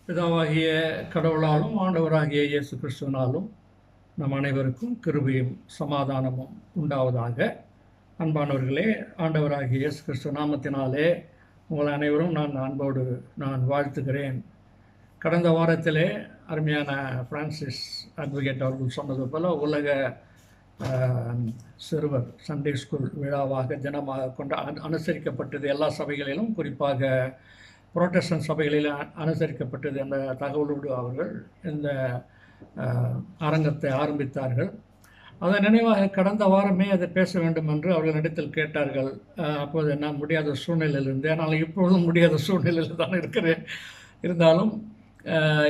பிதாவாகிய கடவுளாலும் ஆண்டவராகிய இயேசு கிறிஸ்துவினாலும் நம் அனைவருக்கும் கிருபையும் சமாதானமும் உண்டாவதாக. அன்பானவர்களே, ஆண்டவராகிய இயேசு கிறிஸ்துவ நாமத்தினாலே உங்கள் அனைவரும் நான் அன்போடு வாழ்த்துகிறேன். கடந்த வாரத்திலே அருமையான பிரான்சிஸ் அட்வொகேட் அவர்கள் சொன்னது போல உலக சிறுவர் சண்டே ஸ்கூல் விழாவாக தினமாக கொண்டு அனுசரிக்கப்பட்டது. எல்லா சபைகளிலும், குறிப்பாக புரோட்டஸ்டன்ட் சபைகளில் அனுசரிக்கப்பட்டது என்ற தகவலோடு அவர்கள் இந்த அரங்கத்தை ஆரம்பித்தார்கள். அதன் நினைவாக கடந்த வாரமே அதை பேச வேண்டும் என்று அவர்களிடத்தில் கேட்டார்கள். அப்போது நான் முடியாத சூழ்நிலையில் இருந்தேன். ஆனால் இப்பொழுதும் முடியாத சூழ்நிலையில் தான் இருக்கிறேன். இருந்தாலும்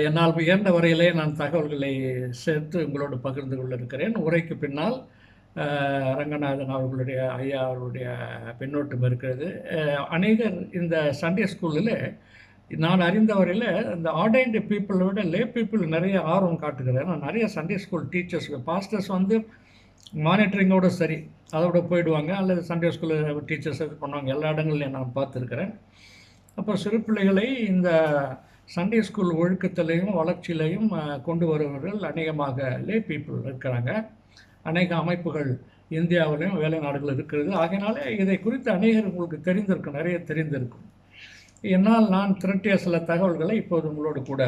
என்னால் இயன்ற வரையிலே நான் தகவல்களை சேர்த்து உங்களோடு பகிர்ந்து கொள்ள இருக்கிறேன். உரைக்கு பின்னால் ரங்கநாதன் அவர்களுடைய ஐயா அவருடைய பின்னோட்டம் இருக்கிறது. அநேகர் இந்த சண்டே ஸ்கூலில் நான் அறிந்த வரையில் இந்த ஆர்டைன்டு பீப்புளை விட லே பீப்புள் நிறைய ஆர்வம் காட்டுகிறேன். நான் நிறைய சண்டே ஸ்கூல் டீச்சர்ஸ், பாஸ்டர்ஸ் மானிட்டரிங்கோடு சரி அதோட போயிடுவாங்க, அல்லது சண்டே ஸ்கூலில் டீச்சர்ஸ் இது பண்ணுவாங்க. எல்லா இடங்கள்லையும் நான் பார்த்துருக்கிறேன். அப்போ சிறு பிள்ளைகளை இந்த சண்டே ஸ்கூல் ஒழுக்கத்திலையும் வளர்ச்சியிலையும் கொண்டு வருபவர்கள் அநேகமாக லே பீப்புள் இருக்கிறாங்க. அநேக அமைப்புகள் இந்தியாவிலையும் வேலை நாடுகள் இருக்கிறது. ஆகையினாலே இதை குறித்து அநேகர் உங்களுக்கு தெரிந்திருக்கும், நிறைய தெரிந்திருக்கும். என்னால் நான் திரட்டிய சில தகவல்களை இப்போது உங்களோடு கூட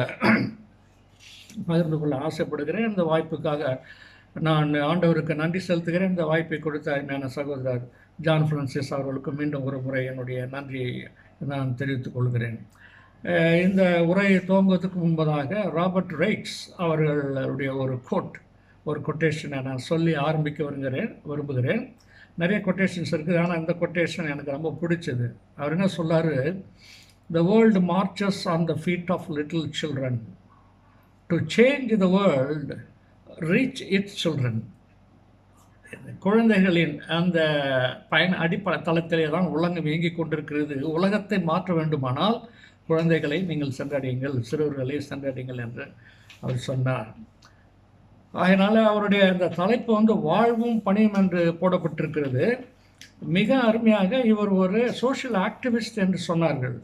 பகிர்ந்து கொள்ள ஆசைப்படுகிறேன். இந்த வாய்ப்புக்காக நான் ஆண்டவருக்கு நன்றி செலுத்துகிறேன். இந்த வாய்ப்பை கொடுத்த அருமையான சகோதரர் ஜான் பிரான்சிஸ் அவர்களுக்கு மீண்டும் ஒரு முறை என்னுடைய நன்றியை நான் தெரிவித்துக் கொள்கிறேன். இந்த உரையை துவங்குவதற்கு முன்பதாக ராபர்ட் ரைட்ஸ் அவர்களுடைய ஒரு கொட்டேஷனை நான் சொல்லி ஆரம்பிக்க விரும்புகிறேன். நிறைய கொட்டேஷன்ஸ் இருக்குது, ஆனால் இந்த கொட்டேஷன் எனக்கு ரொம்ப பிடிச்சது. அவர் என்ன சொல்லார்? The world marches on the feet of little children. To change the world, reach its children. குழந்தைகளின் அந்த அடிப்படை தளத்திலே தான் உலகம் இயங்கிக் கொண்டிருக்கிறது. உலகத்தை மாற்ற வேண்டுமானால் குழந்தைகளை நீங்கள் சென்றடையுங்கள், சிறுவர்களை சென்றடையுங்கள் என்று அவர் சொன்னார். அதனால் அவருடைய அந்த தலைப்பு வாழ்வும் பணியும் என்று போடப்பட்டிருக்கிறது. மிக அருமையாக இவர் ஒரு சோஷியல் ஆக்டிவிஸ்ட் என்று சொன்னார்கள்.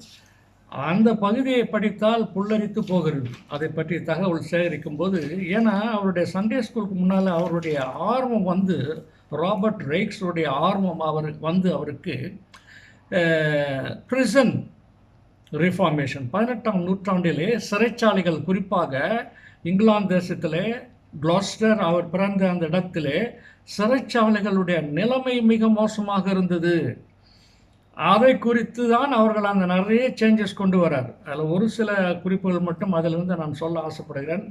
அந்த பகுதியை படித்தால் புல்லரித்து போகிறது. அதை பற்றி தகவல் சேகரிக்கும் போது, ஏன்னா அவருடைய சண்டே ஸ்கூலுக்கு முன்னால் அவருடைய ஆர்வம் ராபர்ட் ரைட்ஸுடைய ஆர்வம் அவருக்கு பிரிசன் ரிஃபார்மேஷன், 18ஆம் நூற்றாண்டிலே சிறைச்சாலைகள், குறிப்பாக இங்கிலாந்து தேசத்திலே குளோஸ்டர் அவர் பிறந்த அந்த இடத்திலே சிறைச்சாலைகளுடைய நிலைமை மிக மோசமாக இருந்தது. அதை குறித்து தான் அவர்கள் அந்த நிறைய சேஞ்சஸ் கொண்டு வரார். அதில் ஒரு சில குறிப்புகள் மட்டும் அதிலிருந்து நான் சொல்ல ஆசைப்படுகிறேன்.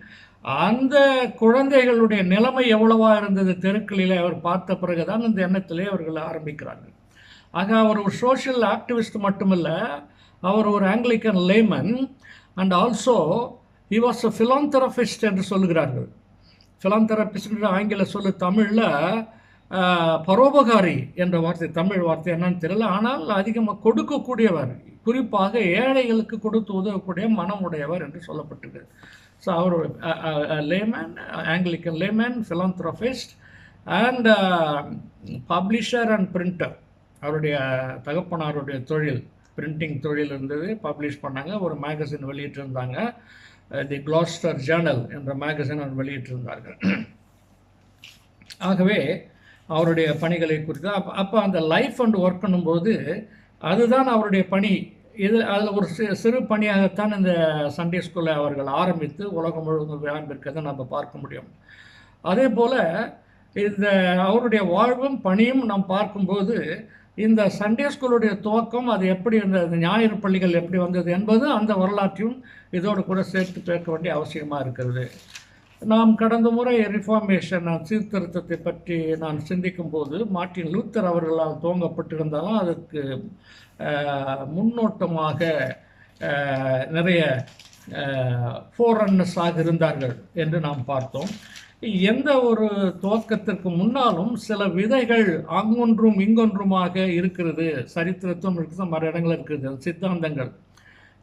அந்த குழந்தைகளுடைய நிலைமை எவ்வளவா இருந்தது தெருக்களில் அவர் பார்த்த பிறகுதான் இந்த எண்ணத்திலே அவர்கள் ஆரம்பிக்கிறார்கள். ஆக அவர் ஒரு சோஷியல் ஆக்டிவிஸ்ட் மட்டுமல்ல, அவர் ஒரு Anglican layman and also he was a philanthropist என்று சொல்லுகிறார்கள். ஃபிலாந்தரபிஸ்ட் ஆங்கில சொல்லு, தமிழில் பரோபகாரி என்ற வார்த்தை, தமிழ் வார்த்தை என்னன்னு தெரியல. ஆனால் அதிகமாக கொடுக்கக்கூடியவர், குறிப்பாக ஏழைகளுக்கு கொடுத்து உதவக்கூடிய மனம் உடையவர் என்று சொல்லப்பட்டிருக்கு. ஸோ அவர் layman, Anglican layman, philanthropist and publisher and printer. அவருடைய தகப்பனாருடைய தொழில் பிரிண்டிங் தொழில் இருந்தது. பப்ளிஷ் பண்ணாங்க, ஒரு மேகசின் வெளியிட்டிருந்தாங்க. தி குளோஸ்டர் ஜேர்னல் என்ற மேகசின் அவர் வெளியிட்டிருந்தார்கள். ஆகவே அவருடைய பணிகளை குறித்து அப்போ அந்த லைஃப் அண்ட் ஒர்க் பண்ணும்போது அதுதான் அவருடைய பணி. அதில் ஒரு சிறு பணியாகத்தான் இந்த சண்டே ஸ்கூலை அவர்கள் ஆரம்பித்து உலகம் முழுவதும் விளம்பிருக்கிறத நம்ம பார்க்க முடியும். அதே போல் இந்த அவருடைய வாழ்வும் பணியும் நாம் பார்க்கும்போது இந்த சண்டே ஸ்கூலுடைய துவக்கம், அது எப்படி இந்த ஞாயிறு பள்ளிகள் எப்படி வந்தது என்பது அந்த வரலாற்றையும் இதோடு கூட சேர்த்து பேச வேண்டிய அவசியமாக இருக்கிறது. நாம் கடந்த முறை ரிஃபார்மேஷன், சீர்திருத்தத்தை பற்றி நான் சிந்திக்கும் போது மார்ட்டின் லூத்தர் அவர்களால் துவங்கப்பட்டிருந்தாலும் அதற்கு முன்னோட்டமாக நிறைய ஃபோரன்னர்ஸாக இருந்தார்கள் என்று நாம் பார்த்தோம். எந்த ஒரு துவக்கத்திற்கு முன்னாலும் சில விதைகள் அங்கொன்றும் இங்கொன்றுமாக இருக்கிறது. சரித்திரத்தும் இருக்குது, மற்ற இடங்கள் இருக்குது, சித்தாந்தங்கள்.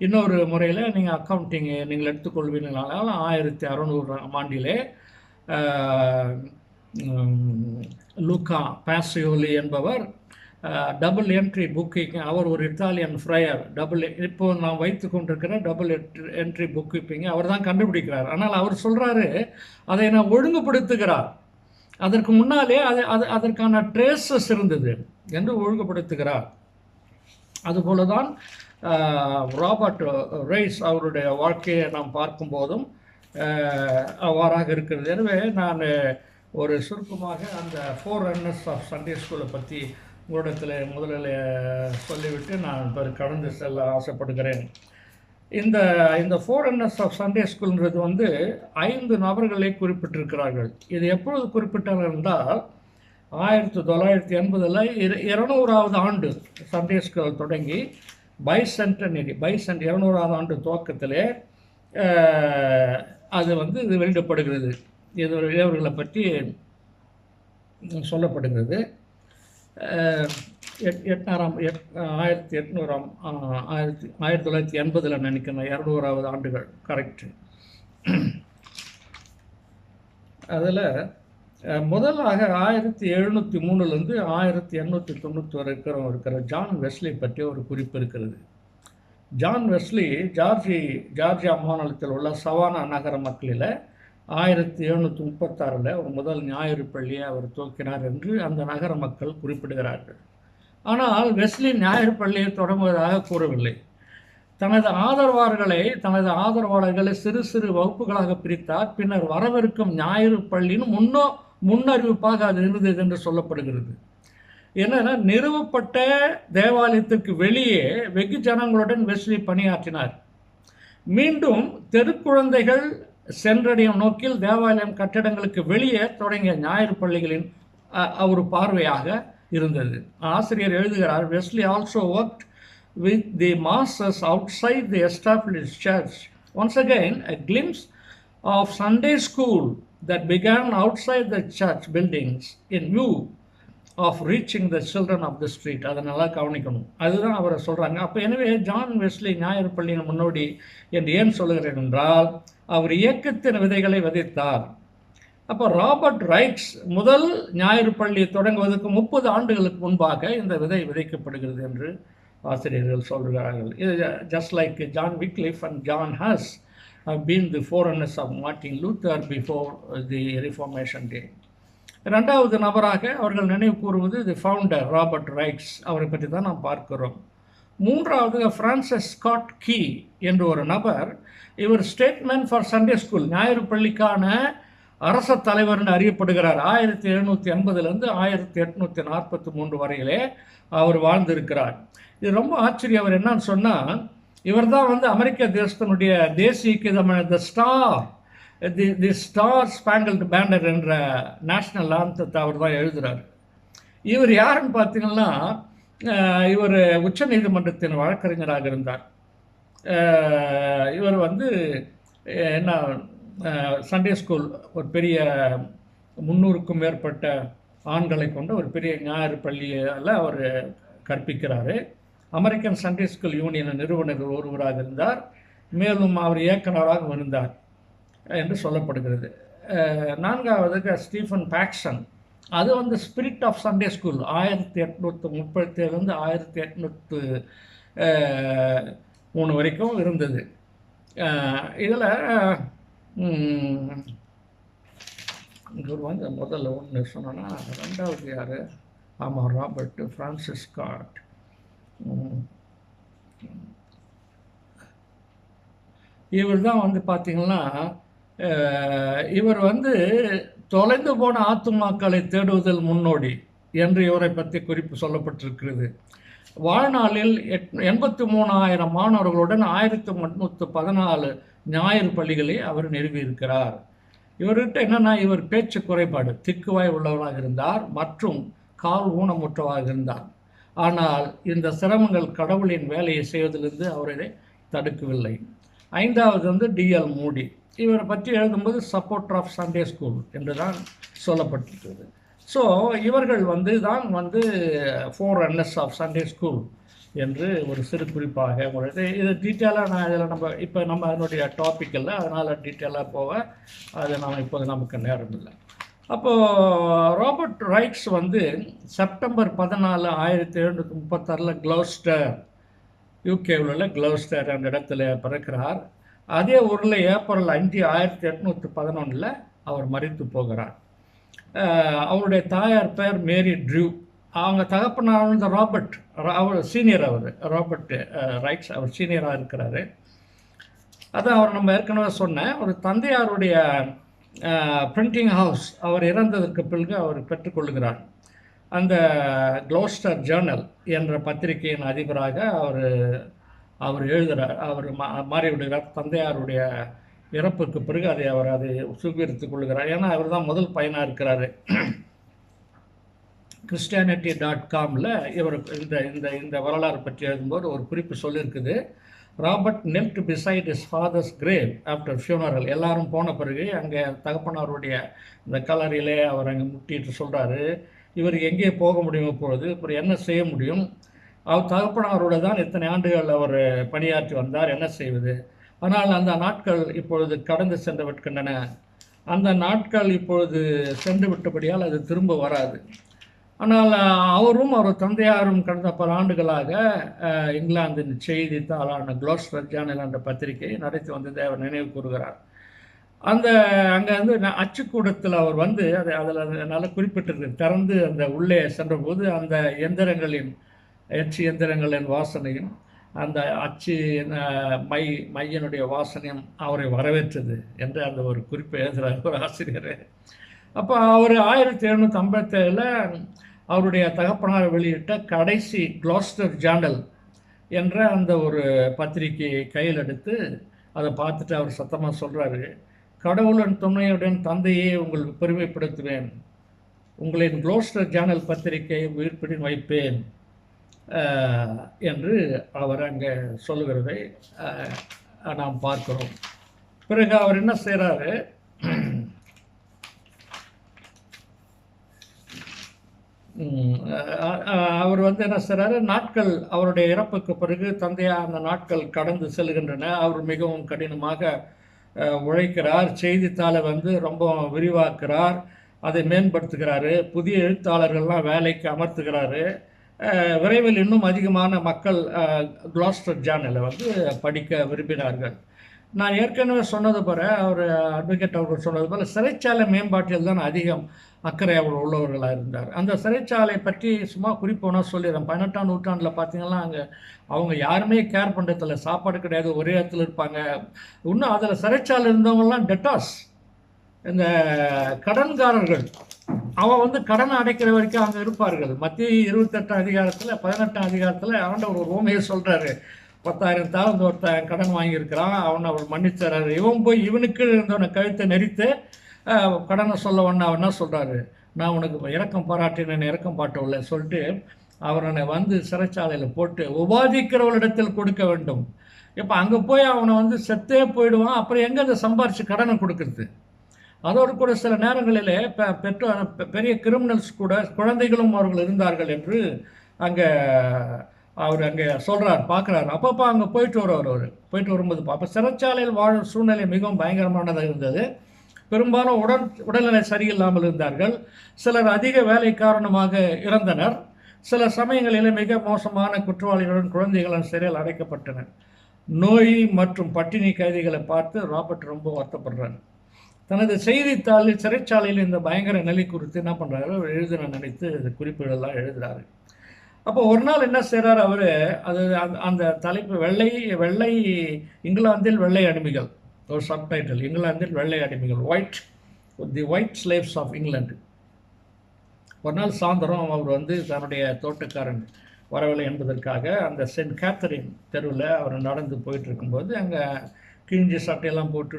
இன்னொரு முறையில் நீங்கள் அக்கௌண்டிங் நீங்கள் எடுத்துக்கொள்வீங்களானால் 1600ஆம் ஆண்டிலே லூக்கா பாசியோலி என்பவர் டபுள் என்ட்ரி புக்கிங். அவர் ஒரு இத்தாலியன் ஃப்ரையர். இப்போது நான் வைத்து கொண்டிருக்கிற டபுள் என்ட்ரி புக் கீப்பிங் அவர் தான் கண்டுபிடிக்கிறார். ஆனால் அவர் சொல்கிறாரு, அதை நான் ஒழுங்குபடுத்துகிறார். அதற்கு முன்னாலே அதற்கான ட்ரேசஸ் இருந்தது என்று ஒழுங்குபடுத்துகிறார். அதுபோல தான் ராபர்ட் ரைஸ் அவருடைய வாழ்க்கையை நாம் பார்க்கும்போதும் அவ்வாறாக இருக்கிறது. எனவே நான் ஒரு சுருக்கமாக அந்த 4 ரன்னர்ஸ் ஆஃப் சண்டே ஸ்கூலை பற்றி உங்களிடத்தில் முதலில் சொல்லிவிட்டு நான் கடந்து செல்ல ஆசைப்படுகிறேன். இந்த 4 ரன்னர்ஸ் ஆஃப் சண்டே ஸ்கூல்ன்றது வந்து 5 நபர்களை குறிப்பிட்டிருக்கிறார்கள். இது எப்பொழுது குறிப்பிட்டார்கள் என்றால் 1980 200வது ஆண்டு சண்டே ஸ்கூல் தொடங்கி பைசென்டனரி 200வது ஆண்டு துவக்கத்திலே அது வந்து இது வெளியிடப்படுகிறது. இது இவர்களை பற்றி சொல்லப்படுகிறது. 1980 நினைக்கிறேன், 200வது ஆண்டுகள் கரெக்டு. அதில் முதலாக 1703 1890 வரைக்கும் இருக்கிற ஜான் வெஸ்லி பற்றி ஒரு குறிப்பு இருக்கிறது. ஜான் வெஸ்லி ஜார்ஜியா மாநிலத்தில் உள்ள சவானா நகர மக்களில் 1736 ஒரு முதல் ஞாயிறு பள்ளியை அவர் துவக்கினார் என்று அந்த நகர மக்கள் குறிப்பிடுகிறார்கள். ஆனால் வெஸ்லி ஞாயிறு பள்ளியை தொடங்குவதாக கூறவில்லை. தனது ஆதரவாளர்களை சிறு சிறு வகுப்புகளாக பிரித்தார். பின்னர் வரவிருக்கும் ஞாயிறு பள்ளியின் முன்னறிவிப்பாக அது இருந்தது என்று சொல்லப்படுகிறது. என்னன்னா, நிறுவப்பட்ட தேவாலயத்திற்கு வெளியே வெகு ஜனங்களுடன் வெஸ்லி பணியாற்றினார். மீண்டும் தெருக்குழந்தைகள் சென்றடையும் நோக்கில் தேவாலயம் கட்டிடங்களுக்கு வெளியே தொடங்கிய ஞாயிறு பள்ளிகளின் ஒரு பார்வையாக இருந்தது. ஆசிரியர் எழுதுகிறார், Wesley also worked with the masses outside the established church. Once again, a glimpse of Sunday school that began outside the church buildings in view of reaching the children of the street. அதை நல்லா கவனிக்கணும். அதுதான் அவரை சொல்கிறாங்க. அப்போ எனவே John Wesley ஞாயிறு பள்ளியின் முன்னோடி என்று ஏன் சொல்லுகிறேன் என்றால், அவர் இயக்கத்தின் விதைகளை விதைத்தார். அப்போ ராபர்ட் ரைட்ஸ் முதல் ஞாயிறு பள்ளி தொடங்குவதற்கு 30 ஆண்டுகளுக்கு முன்பாக இந்த விதை விதைக்கப்படுகிறது என்று ஆசிரியர்கள் சொல்கிறார்கள். இது just like John Wycliffe and John has have been the forerunners of Martin Luther before the Reformation day. இரண்டாவது நபராக அவர்கள் நினைவு கூறுவது தி ஃபவுண்டர் ராபர்ட் ரைட்ஸ், அவரை பற்றி தான் நாம் பார்க்கிறோம். மூன்றாவது பிரான்சிஸ் ஸ்காட் கீ என்ற ஒரு நபர். இவர் ஸ்டேட்மென்ட் ஃபார் சண்டே ஸ்கூல், ஞாயிறு பள்ளிக்கான அரச தலைவர்னு அறியப்படுகிறார். 1780 1843 வரையிலே அவர் வாழ்ந்திருக்கிறார். இது ரொம்ப ஆச்சரியம். அவர் என்னன்னு சொன்னால், இவர் தான் வந்து அமெரிக்க தேசத்தினுடைய தேசிய கீதமான தி ஸ்டார் ஸ்பாங்கிள்டு பேனர் என்ற நேஷ்னல் ஆந்தத்தை அவர் தான் எழுதுகிறார். இவர் யாருன்னு பார்த்தீங்கன்னா, இவர் உச்ச நீதிமன்றத்தின் வழக்கறிஞராக இருந்தார். இவர் வந்து என்ன சண்டே ஸ்கூல் ஒரு பெரிய 300க்கும் மேற்பட்ட ஆண்களை கொண்ட ஒரு பெரிய ஞாயிறு பள்ளியில் அவர் கற்பிக்கிறார். அமெரிக்கன் சண்டே ஸ்கூல் யூனியன் நிறுவனர்கள் ஒருவராக இருந்தார். மேலும் அவர் இயக்குநராக இருந்தார் என்று சொல்லப்படுகிறது. நான்காவதுக்கு ஸ்டீஃபன் பாக்சன், அது வந்து ஸ்பிரிட் ஆஃப் சண்டே ஸ்கூல் 1837 1803 வரைக்கும் இருந்தது. இதில் இவர் வந்து முதல்ல ஒன்று சொன்னோன்னா, ரெண்டாவது யார்? ஆமாம், ராபர்ட் பிரான்சிஸ் ஸ்காட். இவர் தான் வந்து பார்த்திங்கன்னா, இவர் வந்து தொலைந்து போன ஆத்துமாக்களை தேடுவதில் முன்னோடி என்று இவரை பற்றி குறிப்பு சொல்லப்பட்டிருக்கிறது. வாழ்நாளில் 83,000 மாணவர்களுடன் 1314 ஞாயிறு பள்ளிகளை அவர் நிறுவியிருக்கிறார். இவர்கிட்ட என்னென்னா, இவர் பேச்சு குறைபாடு, திக்குவாய் உள்ளவராக இருந்தார் மற்றும் கால் ஊனமுற்றவாக இருந்தார். ஆனால் இந்த சிரமங்கள் கடவுளின் வேலையை செய்வதிலிருந்து அவரை தடுக்கவில்லை. ஐந்தாவது வந்து டிஎல் மூடி, இவரை பற்றி எழுதும்போது சப்போர்ட்டர் ஆஃப் சண்டே ஸ்கூல் என்று தான் சொல்லப்பட்டிருக்கிறது. ஸோ இவர்கள் வந்து தான் வந்து 4 ரன்னர்ஸ் ஆஃப் சண்டே ஸ்கூல் என்று ஒரு சிறு குறிப்பாக இது டீட்டெயிலாக நான் இதில் நம்ம அதனுடைய டாபிக் இல்லை, அதனால் டீட்டெயிலாக போக அது இப்போது நமக்கு நேரம் இல்லை. அப்போது ராபர்ட் ரைட்ஸ் வந்து செப்டம்பர் 14, 1736 க்ளோஸ்டர், யூகேவில் உள்ள க்ளோஸ்டர் அந்த இடத்துல பிறக்கிறார். அதே ஊரில் ஏப்ரல் 5, 1811 அவர் மரித்து போகிறார். அவருடைய தாயார் பேர் மேரி ட்ரூ. அவங்க தகப்பனார் வந்து ராபர்ட், அவர் சீனியர், ராபர்ட் ரைட்ஸ் அவர் சீனியராக இருக்கிறாரு. அதான் அவர் நம்ம ஏற்கனவே சொன்னேன், ஒரு தந்தையாருடைய பிரிண்டிங் ஹவுஸ் அவர் இறந்ததற்கு பிறகு அவர் பெற்றுக்கொள்கிறார். அந்த க்ளோஸ்டர் ஜேர்னல் என்ற பத்திரிகையின் அதிபராக அவர் எழுதுகிறார். அவர் மாறிவிடுகிறார். தந்தையாருடைய இறப்புக்கு பிறகு அதை சுவீகரித்துக் கொள்கிறார். ஏன்னா அவர் தான் முதல் பையனாக இருக்கிறாரு. Christianity.comல இவர் இந்த வரலாறு பற்றி எழுதும்போது ஒரு குறிப்பு சொல்லியிருக்குது. Robert knelt beside his father's grave after funeral. எல்லாரும் போன பிறகு அங்கே தகப்பனாருடைய இந்த கல்லறையிலே அவர் அங்கே முட்டிட்டு சொல்கிறாரு, இவருக்கு எங்கே போக முடியும், இப்பொழுது அப்புறம் என்ன செய்ய முடியும், அவர் தகப்பனாரோடு தான் இத்தனை ஆண்டுகள் அவர் பணியாற்றி வந்தார், என்ன செய்வது. ஆனால் அந்த நாட்கள் இப்பொழுது கடந்து சென்று விடுகின்றன. அந்த நாட்கள் இப்பொழுது சென்று விட்டபடியால் அது திரும்ப வராது. ஆனால் அவரும் அவர் தந்தையாரும் கடந்த பல ஆண்டுகளாக இங்கிலாந்தின் செய்தித்தாளான க்ளோஸ்டர் ஜேர்னல் என்ற பத்திரிகையை நடத்தி வந்ததை அவர் நினைவு கூறுகிறார். அங்கே வந்து அச்சுக்கூடத்தில் அவர் வந்து அதில் நல்லா குறிப்பிட்டிருக்கு. திறந்து அந்த உள்ளே சென்றபோது அந்த எச்சு எந்திரங்களின் வாசனையும் அந்த அச்சு மையனுடைய வாசனையும் அவரை வரவேற்றது என்று அந்த ஒரு குறிப்பை எழுதுகிறார் ஒரு ஆசிரியர். அப்போ அவர் 1757 அவருடைய தகப்பனார் வெளியிட்ட கடைசி க்ளோஸ்டர் ஜேர்னல் என்ற அந்த ஒரு பத்திரிகையை கையில் எடுத்து அதை பார்த்துட்டு அவர் சத்தமாக சொல்கிறாரு, கடவுளின் துணையுடன் தந்தையே உங்களுக்கு பெருமைப்படுத்துவேன், உங்களின் க்ளோஸ்டர் ஜேர்னல் பத்திரிகையை உயிர்ப்பிடின் வைப்பேன் என்று அவர் அங்கே சொல்லுகிறதை நாம் பார்க்கிறோம். பிறகு அவர் என்ன செய்கிறாரு, அவர் வந்து என்ன செய்கிறாரு, நாட்கள் அவருடைய இறப்புக்கு பிறகு தந்தையாக அந்த நாட்கள் கடந்து செல்கின்றன. அவர் மிகவும் கடினமாக உழைக்கிறார். செய்தித்தாளை வந்து ரொம்ப விரிவாக்குறார், அதை மேம்படுத்துகிறாரு, புதிய எழுத்தாளர்கள்லாம் வேலைக்கு அமர்த்துகிறாரு. விரைவில் இன்னும் அதிகமான மக்கள் க்ளோஸ்டர் ஜேர்னலை வந்து படிக்க விரும்பினார்கள். நான் ஏற்கனவே சொன்னது போல அவர் அட்வொகேட் அவர்கள் சொன்னது போல் சிறைச்சாலை மேம்பாட்டில் தான் அதிகம் அக்கறை அவர் உள்ளவர்களாக இருந்தார். அந்த சிறைச்சாலை பற்றி சும்மா குறிப்போனா சொல்லிடுறேன். 18ஆம் நூற்றாண்டில் பார்த்தீங்கன்னா அவங்க யாருமே கேர் பண்ணுறதில்ல, சாப்பாடு கிடையாது, ஒரே இடத்துல இருப்பாங்க. இன்னும் அதில் சிறைச்சாலை இருந்தவங்கலாம் டெட்டாஸ், இந்த கடன்காரர்கள், அவன் வந்து கடனை அடைக்கிற வரைக்கும் அங்கே இருப்பார்கள். மத்திய 28 அதிகாரத்தில் 18ஆம் அதிகாரத்தில் ஆண்டவர் ஒரு ரோமையை சொல்கிறாரு, 10,000 தாளந்து ஒருத்தன் கடன் வாங்கியிருக்கிறான், அவர் மன்னிச்சார். இவன் போய் இவனுக்கு இருந்தவனை கழுத்தை நெறித்து கடனை சொல்ல ஒன்று அவன் என்ன சொல்கிறாரு, நான் உனக்கு இறக்கம் பாராட்டினேன், இறக்கம் பாட்டவில்லை சொல்லிட்டு அவனை வந்து சிறைச்சாலையில் போட்டு உபாதிக்கிறவளிடத்தில் கொடுக்க வேண்டும். இப்போ அங்கே போய் அவனை வந்து செத்தே போயிடுவான். அப்புறம் எங்கே அதை சம்பாரித்து கடனை கொடுக்கறது. அதோடு கூட சில நேரங்களிலே பெரிய கிரிமினல்ஸ் கூட குழந்தைகளும் அவர்கள் இருந்தார்கள் என்று அங்கே அவர் அங்கே சொல்கிறார், பார்க்குறாரு. அப்பப்போ அங்கே போயிட்டு வரும்போது அப்போ சிறைச்சாலையில் வாழும் சூழ்நிலை மிகவும் பயங்கரமானதாக இருந்தது. பெரும்பாலும் உடல்நிலை சரியில்லாமல் இருந்தார்கள். சிலர் அதிக வேலை காரணமாக இறந்தனர். சில சமயங்களில் மிக மோசமான குற்றவாளிகளுடன் குழந்தைகளும் சிறையில் அடைக்கப்பட்டனர். நோய் மற்றும் பட்டினி கைதிகளை பார்த்து ராபர்ட் ரொம்ப வருத்தப்படுறார். தனது செய்தித்தாளில் சிறைச்சாலையில் இந்த பயங்கர நிலை குறித்து என்ன பண்ணுறாரு, எழுதின நினைத்து குறிப்புகளெல்லாம் எழுதுகிறாரு. அப்போ ஒரு நாள் என்ன செய்கிறார் அவர், அந்த தலைப்பு வெள்ளை இங்கிலாந்தில் வெள்ளை அடிமைகள், ஒரு சப்டைட்டில், இங்கிலாந்தில் வெள்ளை அடிமைகள், the white slaves of England. ஒரு நாள் சாயந்தரம் அவர் வந்து தன்னுடைய தோட்டக்காரன் வரவில்லை என்பதற்காக அந்த சென்ட் கேத்தரின் தெருவில் அவர் நடந்து போயிட்டு இருக்கும்போது அங்கே கிழிஞ்சி சட்டையெல்லாம் போட்டு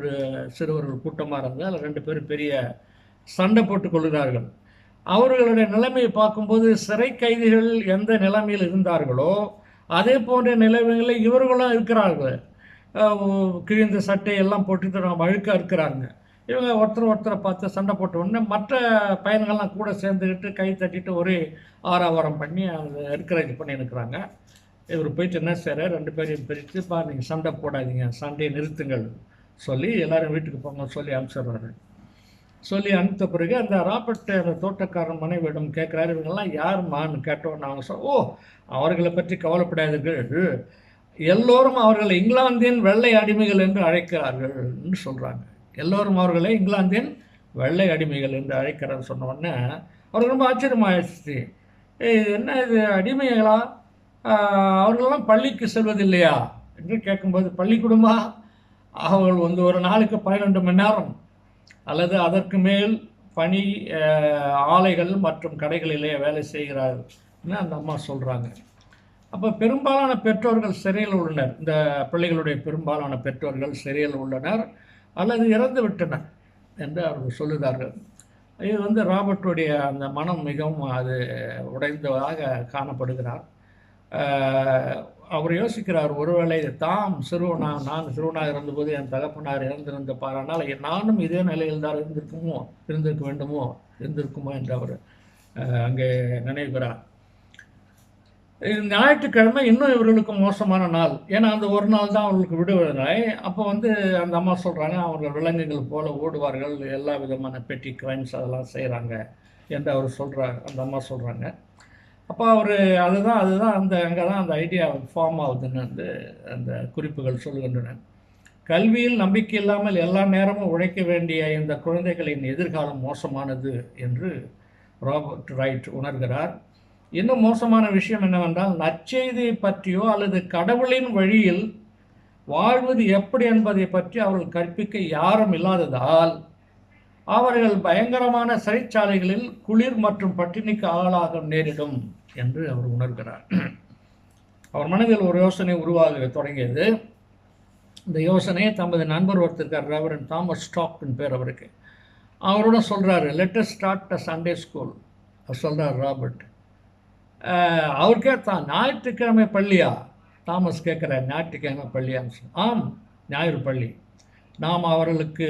சிறுவர்கள் கூட்டமாக இருந்தால் 2 பேரும் பெரிய சண்டை போட்டுக் கொள்கிறார்கள். அவர்களுடைய நிலைமையை பார்க்கும்போது சிறை கைதிகள் எந்த நிலைமையில் இருந்தார்களோ அதே போன்ற நிலைமைகளில் இவர்களும் இருக்கிறார்கள். கிழிந்த சட்டையெல்லாம் போட்டுட்டு நம்ம அழுக்காக இருக்கிறாங்க. இவங்க ஒருத்தரை பார்த்து சண்டை போட்ட உடனே மற்ற பையன்கள்லாம் கூட சேர்ந்துக்கிட்டு கை தட்டிட்டு ஒரே ஆரவாரம் பண்ணி அதை என்கரேஜ் பண்ணி இருக்கிறாங்க. இவர் போயிட்டு என்ன செய்கிறார், 2 பேரையும் பிரித்து, நீங்கள் சண்டை போடாதீங்க, சண்டையை நிறுத்துங்கள் சொல்லி எல்லோரும் வீட்டுக்கு போங்க சொல்லி அனுப்பிச்சிடுறாரு. சொல்லி அனுப்பித்த பிறகு அந்த ராபர்ட் அந்த தோட்டக்காரன் மனைவியிடம் கேட்குறாரு, இவங்கெல்லாம் யாருமான்னு கேட்டோன்னு அவங்க ஓ, அவர்களை பற்றி கவலைப்படாதீர்கள், எல்லோரும் அவர்களை இங்கிலாந்தின் வெள்ளை அடிமைகள் என்று அழைக்கிறார்கள் என்று சொல்கிறாங்க. எல்லோரும் அவர்களை இங்கிலாந்தின் வெள்ளை அடிமைகள் என்று அழைக்கிறார் சொன்ன உடனே அவருக்கு ரொம்ப ஆச்சரியமாகிடுச்சு. இது என்ன, இது அடிமைகளா, அவர்களெல்லாம் பள்ளிக்கு செல்வதில்லையா என்று கேட்கும்போது, பள்ளிக்கூடமா, அவர்கள் வந்து ஒரு நாளுக்கு 12 மணி நேரம் அல்லது அதற்கு மேல் பணி ஆலைகள் மற்றும் கடைகளிலே வேலை செய்கிறார்கள் அந்த அம்மா சொல்கிறாங்க. அப்போ பெரும்பாலான பெற்றோர்கள் சிறையில் உள்ளனர், இந்த பிள்ளைகளுடைய பெரும்பாலான பெற்றோர்கள் சிறையில் உள்ளனர் அல்லது இறந்து விட்டனர் என்று அவர்கள் சொல்லுகிறார்கள். இது வந்து ராபர்ட்டுடைய அந்த மனம் மிகவும் அது உடைந்ததாக காணப்படுகிறார். அவர் யோசிக்கிறார், ஒருவேளை நான் சிறுவனாக இருந்தபோது என் தகப்பனார் இறந்திருந்த பாரானால் நானும் இதே நிலையில் தான் இருந்திருக்குமோ என்று அவர் அங்கே நினைக்கிறார். இது ஞாயிற்றுக்கிழமை இன்னும் இவர்களுக்கு மோசமான நாள். ஏன்னா அந்த ஒரு நாள் தான் அவர்களுக்கு விடுவதில்லை. அப்போ வந்து அந்த அம்மா சொல்கிறாங்க, அவர்கள் விலங்குகள் போல ஓடுவார்கள், எல்லா விதமான பெட்டி கிரைம்ஸ் அதெல்லாம் செய்கிறாங்க என்று அவர் சொல்கிறார், அந்த அம்மா சொல்கிறாங்க. அப்போ அவர் அதுதான் அங்கே தான் அந்த ஐடியா ஃபார்ம் ஆகுதுன்னு வந்து அந்த குறிப்புகள் சொல்லுகின்றன. கல்வியில் நம்பிக்கை இல்லாமல் எல்லா நேரமும் உழைக்க வேண்டிய இந்த குழந்தைகளின் எதிர்காலம் மோசமானது என்று ராபர்ட் ரைட் உணர்கிறார். இன்னும் மோசமான விஷயம் என்னவென்றால், நற்செய்தியை பற்றியோ அல்லது கடவுளின் வழியில் வாழ்வது எப்படி என்பதை பற்றி அவர்கள் கற்பிக்க யாரும் இல்லாததால் அவர்கள் பயங்கரமான சிறைச்சாலைகளில் குளிர் மற்றும் பட்டினிக்கு ஆளாக நேரிடும் என்று அவர் உணர்கிறார். அவர் மனதில் ஒரு யோசனை உருவாக தொடங்கியது. இந்த யோசனையை தமது நண்பர் ஒருத்தருக்கார், ரெவரண்ட் தாமஸ் ஸ்டாக்டன் பேர் அவருக்கு. அவரோட சொல்கிறாரு, let us start a Sunday school. அவர் சொல்கிறார் ராபர்ட். அவர் கேட்டான், ஞாயிற்றுக்கிழமை பள்ளியா? தாமஸ் கேட்குறார், ஞாயிற்றுக்கிழமை பள்ளியான்னு. ஆம், ஞாயிறு பள்ளி. நாம் அவர்களுக்கு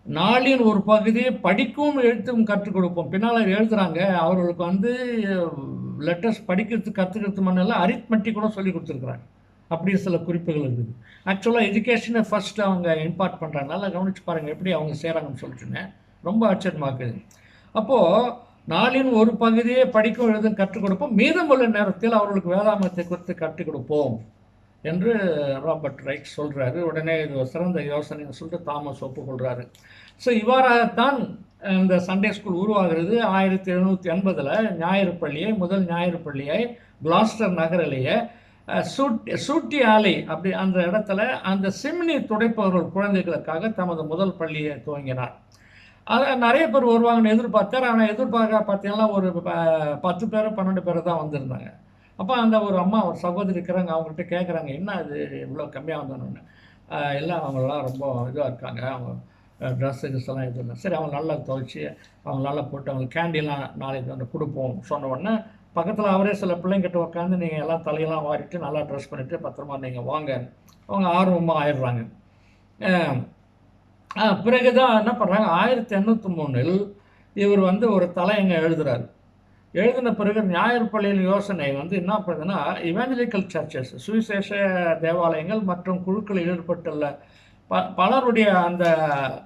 நாளின் ஒரு பகுதியை படிக்கவும் எழுத்தும் கற்றுக் கொடுப்போம். பின்னால் எழுதுகிறாங்க, அவர்களுக்கு வந்து லெட்டர்ஸ் படிக்கிறது கற்றுக்கிறது மண்ணெல்லாம் அரித்மெட்டிக் கூட சொல்லி கொடுத்துருக்குறாங்க. அப்படி சில குறிப்புகள் இருக்குது. ஆக்சுவலாக எஜுகேஷனை ஃபஸ்ட்டு அவங்க இம்பார்ட் பண்ணுறாங்க. நல்லா கவனித்து பாருங்கள் எப்படி அவங்க செய்கிறாங்கன்னு சொல்லிட்டுன்னு ரொம்ப ஆச்சரியமாக்குது. அப்போது நாளின் ஒரு பகுதியை படிக்கும் எழுதும் கற்றுக் கொடுப்போம், மீதமுள்ள நேரத்தில் அவர்களுக்கு வேதாமத்தை குறித்து கற்றுக் கொடுப்போம் என்று ராபர்ட் ரைட் சொல்கிறாரு. உடனே இது சிறந்த யோசனைன்னு சொல்லிட்டு தாமஸ் ஒப்புக்கொள்கிறாரு. ஸோ இவ்வாறாகத்தான் இந்த சண்டே ஸ்கூல் உருவாகிறது. 1780 முதல் ஞாயிறு பள்ளியை கிளாஸ்டர் நகரிலேயே சூட்டி ஆலை அப்படி அந்த இடத்துல அந்த சிம்னி துடைப்பவர்கள் குழந்தைகளுக்காக தமது முதல் பள்ளியை துவங்கினார். அதை நிறைய பேர் வருவாங்கன்னு எதிர்பார்த்தார். ஆனால் எதிர்பார்க்க பார்த்தீங்கன்னா ஒரு 10 பேர் 12 பேர் தான் வந்திருந்தாங்க. அப்போ அந்த ஒரு அம்மா ஒரு சகோதரி இருக்கிறாங்க, அவங்கள்ட்ட கேட்குறாங்க, என்ன அது இவ்வளோ கம்மியாக வந்தோன்னு. எல்லாம் அவங்களாம் ரொம்ப இதாக இருக்காங்க, அவங்க ட்ரெஸ்ஸுஸ் எல்லாம் இது இல்லை. சரி, அவங்க நல்லா துவைச்சி அவங்க நல்லா போட்டு அவங்க கேண்டிலாம் நாளைக்கு வந்து கொடுப்போம் சொன்ன உடனே பக்கத்தில் அவரே சில பிள்ளைங்கிட்ட உட்காந்து நீங்கள் எல்லாம் தலையெல்லாம் வாரிட்டு நல்லா ட்ரெஸ் பண்ணிவிட்டு பத்திரமா நீங்கள் வாங்க, அவங்க ஆர்வமாக ஆயிடுறாங்க. பிறகு தான் என்ன பண்ணுறாங்க, 1803 இவர் வந்து ஒரு தலையங்க எழுதுகிறார். எழுதின பிறகு ஞாயிறு பள்ளியில் யோசனை வந்து என்ன பண்ணுதுன்னா, இவாஞ்சலிக்கல் சர்ச்சஸ் சுவிசேஷ தேவாலயங்கள் மற்றும் குழுக்களில் ஈடுபட்டுள்ள பலருடைய அந்த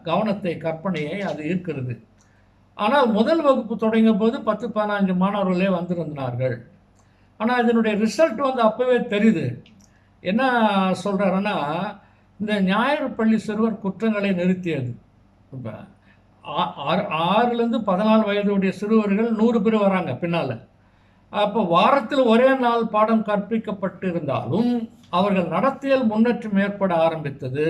கவனத்தை கற்பனையை அது ஈர்க்கிறது. ஆனால் முதல் வகுப்பு தொடங்கிய போது 10-15 மாணவர்களே வந்திருந்தார்கள். ஆனால் இதனுடைய ரிசல்ட் வந்து அப்போவே தெரியுது. என்ன சொல்கிறாருன்னா, இந்த ஞாயிறு பள்ளி சிறுவர் குற்றங்களை நிறுத்தியது. இப்போ 6லேருந்து 14 வயதுடைய சிறுவர்கள் 100 பேர் வராங்க பின்னால். அப்போ வாரத்தில் ஒரே நாள் பாடம் கற்பிக்கப்பட்டு இருந்தாலும் அவர்கள் நடத்தையில் முன்னேற்றம் ஏற்பட ஆரம்பித்தது.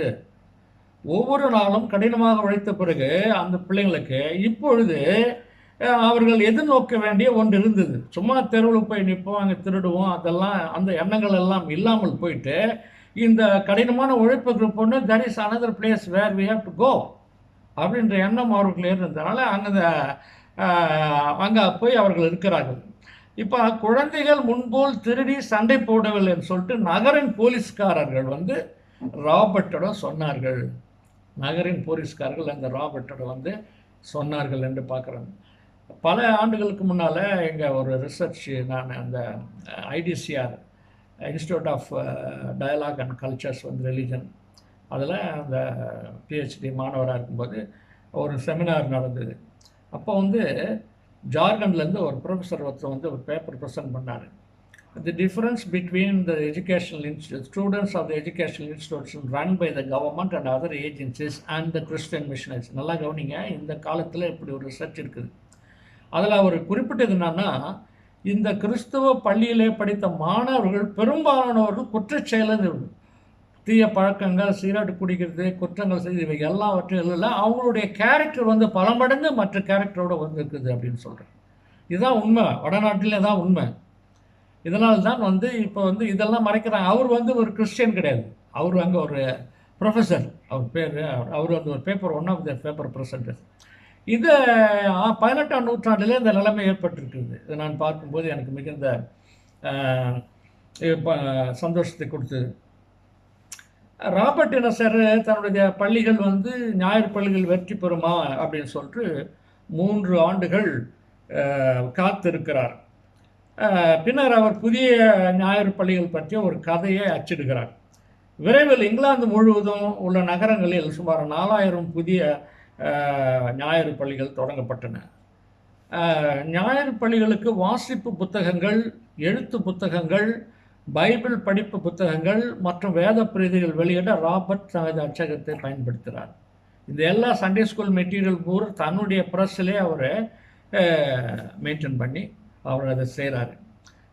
ஒவ்வொரு நாளும் கடினமாக உழைத்த பிறகு அந்த பிள்ளைங்களுக்கு இப்பொழுது அவர்கள் எதிர்நோக்க வேண்டிய ஒன்று இருந்தது. சும்மா தெருவில் போய் நிற்போம், அங்கே திருடுவோம், அதெல்லாம் அந்த எண்ணங்கள் எல்லாம் இல்லாமல் போயிட்டு இந்த கடினமான உழைப்புக்கு பொண்ணு that is another place where we have to go அப்படின்ற எண்ணம் அவர்கள் இருந்ததுனால அங்கே போய் அவர்கள் இருக்கிறார்கள். இப்போ குழந்தைகள் முன்போல் திருடி சண்டை போடவில்லைன்னு சொல்லிட்டு நகரின் போலீஸ்காரர்கள் வந்து ராபர்ட்டோட சொன்னார்கள். நகரின் போலீஸ்காரர்கள் அந்த ராபர்ட்டோட வந்து சொன்னார்கள் என்று பார்க்குறாங்க. பல ஆண்டுகளுக்கு முன்னால் எங்கள் ஒரு ரிசர்ச், நான் அந்த IDCR institute of dialogue and cultures வந்து ரிலீஜன் அதில் அந்த பிஹெச்டி மாணவராக இருக்கும்போது ஒரு செமினார் நடந்தது. அப்போ வந்து ஜார்க்கண்ட்லேருந்து ஒரு ப்ரொஃபஸர் ஒருத்தர் வந்து ஒரு பேப்பர் ப்ரெசென்ட் பண்ணார். The difference between the educational students of the educational institution run by the government and other agencies and the Christian missionaries. நல்லா கவனிங்க, இந்த காலத்தில் இப்படி ஒரு ரிசர்ச் இருக்குது. அதில் அவர் குறிப்பிட்டது என்னன்னா, இந்த கிறிஸ்துவ பள்ளியிலே படித்த மாணவர்கள் பெரும்பாலானவர்கள் குற்றச்செயலன்னு, தீய பழக்கங்கள், சிகரெட் குடிக்கிறது, குற்றங்கள் செய்து இவை எல்லாவற்றையும் இல்லை, அவங்களுடைய கேரக்டர் வந்து பல மடங்கு மற்ற கேரக்டரோடு வந்திருக்குது அப்படின்னு சொல்கிறேன். இதுதான் உண்மை, வடநாட்டிலே தான் உண்மை. இதனால் தான் வந்து இப்போ வந்து இதெல்லாம் மறைக்கிறாங்க. அவர் வந்து ஒரு கிறிஸ்டியன் கிடையாது, அவர் அங்கே ஒரு ப்ரொஃபஸர், அவர் பேர், அவர் வந்து ஒரு paper, one of the paper presenter. இது 18ஆம் நூற்றாண்டிலே இந்த நிலைமை ஏற்பட்டிருக்கிறது. இதை நான் பார்க்கும்போது எனக்கு மிகுந்த சந்தோஷத்தை கொடுத்தது. ராபர்ட் இனசர் தன்னுடைய பள்ளிகள் வந்து ஞாயிறு பள்ளிகள் வெற்றி பெறுமா அப்படின்னு சொல்லிட்டு 3 ஆண்டுகள் காத்திருக்கிறார். பின்னர் அவர் புதிய ஞாயிறு பள்ளிகள் பற்றிய ஒரு கதையை அச்சிடுகிறார். விரைவில் இங்கிலாந்து முழுவதும் உள்ள நகரங்களில் சுமார் 4000 புதிய ஞாயிறு பள்ளிகள் தொடங்கப்பட்டன. ஞாயிறு பள்ளிகளுக்கு வாசிப்பு புத்தகங்கள், எழுத்து புத்தகங்கள், பைபிள் படிப்பு புத்தகங்கள் மற்றும் வேத பிரதிகள் வெளியிட ராபர்ட் தனது அச்சகத்தை பயன்படுத்துகிறார். இந்த எல்லா சண்டே ஸ்கூல் மெட்டீரியல் பூரா தன்னுடைய ப்ரெஸ்ஸிலே அவர் மெயின்டைன் பண்ணி அவர் அதை செய்கிறாரு.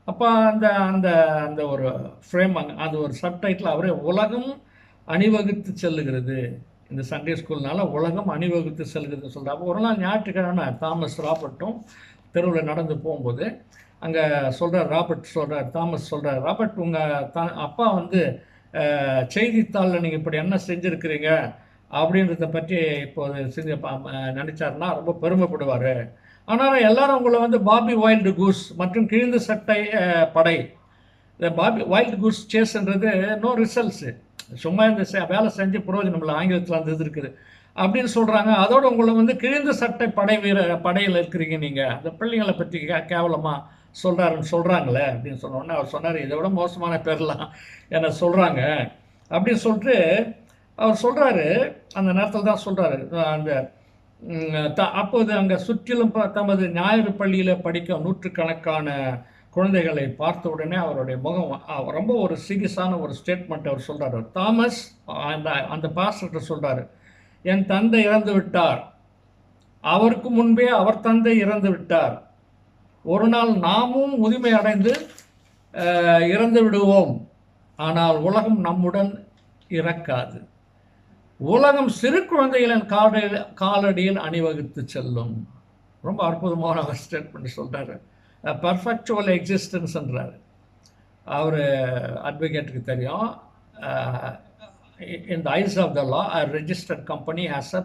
அப்போ அந்த அந்த அந்த ஒரு ஃப்ரேம், அந்த ஒரு சப்டைட்டில் அவரே உலகம் அணிவகுத்து செல்லுகிறது, இந்த சண்டே ஸ்கூல்னால உலகம் அணிவகுத்து செல்கிறதுன்னு சொல்கிறாங்க. ஒரு நாள் ஞாயிற்றுக்கிழமை தாமஸ் ராபர்ட்டும் தெருவில் நடந்து போகும்போது அங்கே சொல்கிறார், தாமஸ் சொல்கிறார், ராபர்ட் உங்கள் அப்பா வந்து செய்தித்தாளில் நீங்கள் இப்படி என்ன செஞ்சுருக்கிறீங்க அப்படின்றத பற்றி இப்போது செஞ்சு நினச்சாருன்னா ரொம்ப பெருமைப்படுவார். ஆனால் எல்லாரும் உங்களை வந்து பாபி வைல்டு கூஸ் மற்றும் கிழிந்த சட்டை படை, இந்த பாபி வைல்டு கூஸ் சேஸ்ன்றது நோ ரிசல்ட்ஸு, சும்மா இந்த வேலை செஞ்சு பிரயோஜனம் இல்லை, ஆங்கிலத்தில் அந்த இது இருக்குது அப்படின்னு சொல்கிறாங்க. அதோடு உங்களை வந்து கிழிந்த சட்டை படையில் இருக்கிறீங்க, நீங்கள் அந்த பிள்ளைங்களை பற்றி கேவலமாக சொல்கிறாங்களே அப்படின்னு சொன்னோன்னே அவர் சொன்னார், இதை விட மோசமான பேர்லாம் என்ன சொல்கிறாங்க அப்படின்னு சொல்லிட்டு அவர் சொல்கிறாரு. அந்த நேரத்தில் தான் சொல்கிறாரு, அந்த அப்போது அங்கே சுற்றிலும் தமது ஞாயிறு பள்ளியில் படிக்க நூற்றுக்கணக்கான குழந்தைகளை பார்த்த உடனே அவருடைய முகம் ரொம்ப ஒரு சீரியஸான ஒரு ஸ்டேட்மெண்ட் அவர் சொல்கிறார். தாமஸ் அந்த பாஸ்டர்கிட்ட சொல்கிறார், என் தந்தை இறந்து விட்டார், அவருக்கு முன்பே அவர் தந்தை இறந்து விட்டார், ஒரு நாள் நாமும் முதுமை அடைந்து இறந்து விடுவோம், ஆனால் உலகம் நம்முடன் இறக்காது, உலகம் சிறு குழந்தைகளின் காலடியில் அணிவகுத்து செல்லும். ரொம்ப அற்புதமான ஒரு ஸ்டேட்மெண்ட் சொல்கிறாரு. பர்ஃபெக்சுவல் எக்ஸிஸ்டன்ஸ்ன்றார். அவர் அட்வொகேட்டுக்கு தெரியும், in the eyes of the law a registered company has a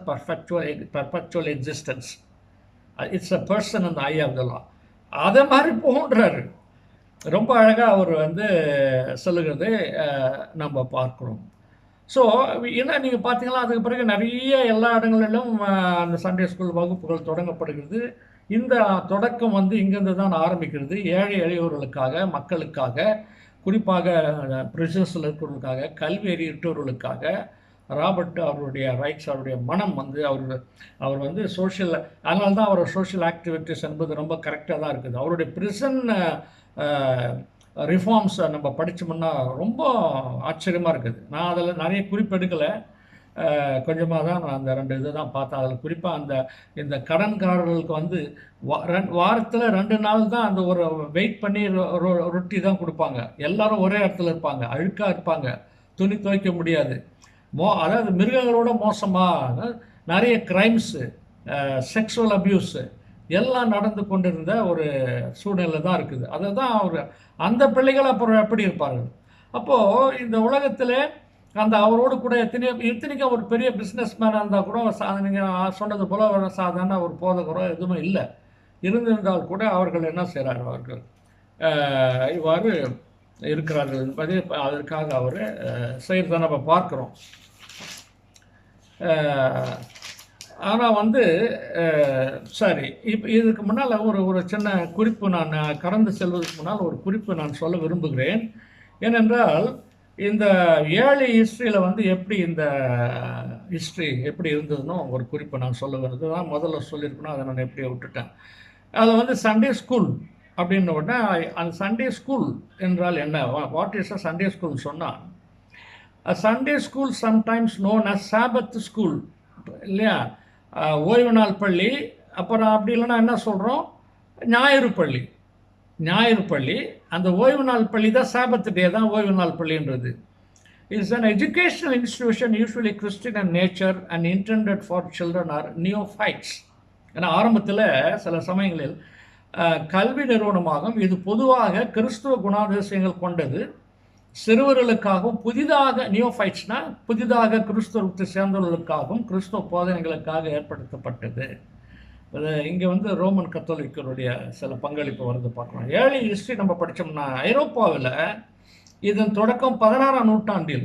perpetual existence, it's a person in the eye of the law. அதை மாதிரி போன்றாரு. ரொம்ப அழகாக அவர் வந்து சொல்லுகிறது நம்ம பார்க்குறோம். ஸோ ஏன்னா நீங்கள் பார்த்தீங்கன்னா அதுக்கு பிறகு நிறைய எல்லா இடங்களிலும் அந்த சண்டே ஸ்கூல் வகுப்புகள் தொடங்கப்படுகிறது. இந்த தொடக்கம் வந்து இங்கேருந்து தான் ஆரம்பிக்கிறது. ஏழை எளியோர்களுக்காக, மக்களுக்காக, குறிப்பாக ப்ரிசர்ஸில் இருக்கிறவர்களுக்காக, கல்வி அறியற்றவர்களுக்காக. ராபர்ட் அவருடைய ரைட்ஸ், அவருடைய மனம் வந்து அவர் வந்து சோஷியல், அதனால தான் அவர் சோஷியல் ஆக்டிவிட்டீஸ் என்பது ரொம்ப கரெக்டாக தான் இருக்குது. அவருடைய ப்ரிசன் ரிஃபார்ம்ஸை நம்ம படித்தோம்னா ரொம்ப ஆச்சரியமாக இருக்குது. நான் அதில் நிறைய குறிப்பெடுக்கலை, கொஞ்சமாக தான் நான் அந்த 2 இதை தான் பார்த்தேன். அதில் குறிப்பாக இந்த கடன்காரர்களுக்கு வந்து வாரத்தில் 2 நாள் தான் அந்த ஒரு வெயிட் பண்ணி ரொட்டி தான் கொடுப்பாங்க. எல்லாரும் ஒரே இடத்துல இருப்பாங்க, அழுக்காக இருப்பாங்க, துணி துவைக்க முடியாது, அதாவது மிருகங்களோட மோசமாக நிறைய க்ரைம்ஸு, செக்ஸுவல் அப்யூஸு எல்லாம் நடந்து கொண்டிருந்த ஒரு சூழ்நிலை தான் இருக்குது. அதை தான் அவர் அந்த பிள்ளைகள் அப்புறம் எப்படி இருப்பார்கள்? அப்போது இந்த உலகத்தில் அந்த அவரோடு கூட எத்தனைக்கும் ஒரு பெரிய பிஸ்னஸ் மேனாக இருந்தால் கூட நீங்கள் சொன்னது போல் ஒரு சாதாரண ஒரு போதகரோ எதுவுமே இல்லை இருந்திருந்தால் கூட அவர்கள் என்ன செய்கிறார், அவர்கள் இவ்வாறு இருக்கிறார்கள் என்பது அதற்காக அவர் செய்கிறத நம்ம பார்க்குறோம். ஆனால் வந்து சரி, இப்போ இதுக்கு முன்னால் ஒரு சின்ன குறிப்பு, நான் கடந்து செல்வதற்கு முன்னால் ஒரு குறிப்பு நான் சொல்ல விரும்புகிறேன். ஏனென்றால் இந்த ஏழை ஹிஸ்ட்ரியில் வந்து எப்படி இந்த ஹிஸ்ட்ரி எப்படி இருந்ததுன்னு ஒரு குறிப்பை நான் சொல்லுகிறது தான் முதல்ல சொல்லியிருக்கணும், அதை நான் எப்படியோ விட்டுட்டேன். அதில் வந்து சண்டே ஸ்கூல் அப்படின்ன உடனே அந்த சண்டே ஸ்கூல் என்றால் என்ன, வாட் இஸ் அ சண்டே ஸ்கூல்னு சொன்னால், Sunday school sometimes known as Sabbath school இல்லையா, ஓய்வு நாள் பள்ளி. அப்புறம் அப்படி இல்லைன்னா என்ன சொல்கிறோம், ஞாயிறு பள்ளி. ஞாயிறு பள்ளி, அந்த ஓய்வு நாள் பள்ளி தான், சாபத் டே தான் ஓய்வு நாள் பள்ளின்றது. Is an educational institution usually Christian in nature and intended for children or neophytes. ஏன்னா ஆரம்பத்தில் சில சமயங்களில் கல்வி நிறுவனமாகும், இது பொதுவாக கிறிஸ்துவ குணாதிசயங்கள் கொண்டது, சிறுவர்களுக்காகவும் புதிதாக நியோஃபைட்ஸ்னா புதிதாக கிறிஸ்துவத்தை சேர்ந்தவர்களுக்காகவும் கிறிஸ்துவ போதனைகளுக்காக ஏற்படுத்தப்பட்டது. இங்கே வந்து ரோமன் கத்தோலிக்கருடைய சில பங்களிப்பு வருது பார்க்கலாம். ஏர்லி ஹிஸ்ட்ரி நம்ம படித்தோம்னா ஐரோப்பாவில் இதன் தொடக்கம் 16ஆம் நூற்றாண்டில்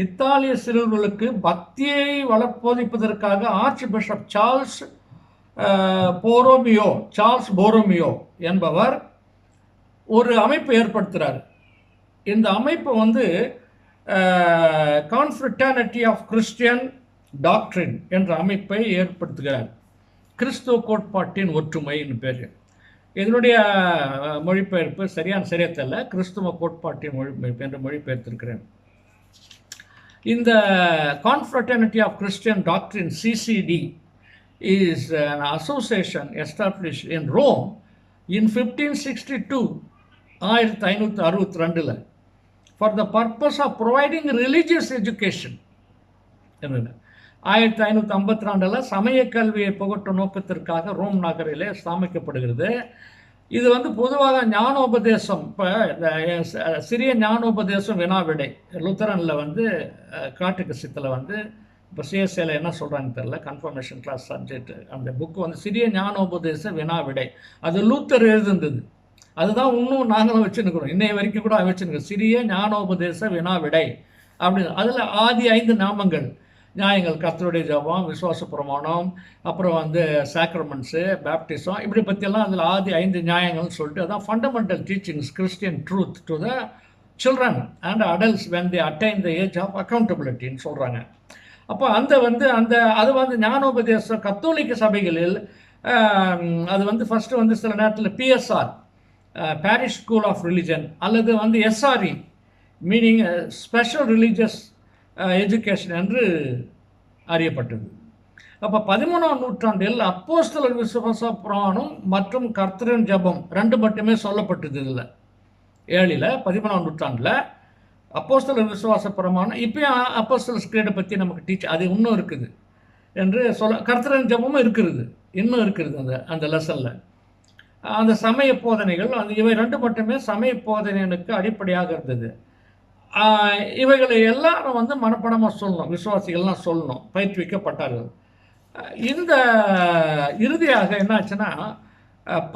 இத்தாலிய சிறுவர்களுக்கு பக்தியை போதிப்பதற்காக ஆர்ச் பிஷப் சார்ல்ஸ் போரோமியோ என்பவர் ஒரு அமைப்பு ஏற்படுத்துகிறார். இந்த அமைப்பு வந்து கான்ஃப்ரட்டர்னிட்டி ஆஃப் கிறிஸ்டியன் டாக்ட்ரின் என்ற அமைப்பை ஏற்படுத்துகிறார். கிறிஸ்துவ கோட்பாட்டின் ஒற்றுமைன்னு பேர். இதனுடைய மொழிபெயர்ப்பு சரியாக தெரியல, கிறிஸ்துவ கோட்பாட்டின் மொழிபெயர்ப்பு என்று மொழிபெயர்த்திருக்கிறேன். இந்த confraternity of Christian doctrine CCD is an association established in Rome in 1562 1562 for the purpose of providing religious education. 1552 சமய கல்வியை புகட்டும் நோக்கத்திற்காக ரோம் நகரிலே ஸ்தாபிக்கப்படுகிறது. இது வந்து பொதுவாக ஞானோபதேசம், இப்போ சிறிய ஞானோபதேசம் வினாவிடை லுத்தரனில் வந்து காட்டுக்கசித்தில் வந்து இப்போ CSAல என்ன சொல்கிறாங்கன்னு தெரியல, கன்ஃபர்மேஷன் கிளாஸ் சப்ஜெக்ட் அந்த புக்கு வந்து சிறிய ஞானோபதேச வினாவிடை, அது லூத்தர் எழுதுந்தது. அதுதான் இன்னும் நாங்களும் வச்சுருக்கிறோம், இன்னைய வரைக்கும் கூட வச்சுருக்கோம், சிறிய ஞானோபதேச வினாவிடை அப்படின்னு. அதில் ஆதி 5 நாமங்கள், நியாயங்கள், கர்த்தருடைய ஜெபம், விசுவாச பிரமாணம், அப்புறம் வந்து சாக்ரமெண்ட்ஸு, பேப்டிசம், இப்படி பற்றியெல்லாம் அதில் ஆதி 5 நியாயங்கள்னு சொல்லிட்டு அதான் fundamental teachings Christian truth to the children and adults when they attain the age of அக்கௌண்டபிலிட்டின்னு சொல்கிறாங்க. அப்போ அது வந்து ஞானோபதேசம் கத்தோலிக்க சபைகளில் அது வந்து ஃபஸ்ட்டு வந்து சில நேரத்தில் PSR parish school of religion அல்லது வந்து SRE meaning special religious education என்று அறியப்பட்டது. அப்போ 13ஆம் நூற்றாண்டில் அப்போஸ்தலர் விசுவாச பிரமாணம் மற்றும் கர்த்தரின் ஜெபம் 2 மட்டுமே சொல்லப்பட்டது. இதில் 13ஆம் நூற்றாண்டில் அப்போஸ்தலர் விசுவாச பிரமாணம், இப்போயும் அப்போஸ்தலர்ஸ் கிரீடை பற்றி நமக்கு அது இன்னும் இருக்குது என்று கர்த்தரின் ஜெபமும் இன்னும் இருக்கிறது அந்த லெசனில். அந்த சமய போதனைகள் இவை 2 மட்டுமே சமய போதனைகளுக்கு அடிப்படையாக இருந்தது. இவைகளை எல்லாரும் வந்து மனப்படமாக சொல்லணும், விசுவாசிகள்லாம் சொல்லணும், பயிற்றுவிக்கப்பட்டார்கள். இந்த இறுதியாக என்னாச்சுன்னா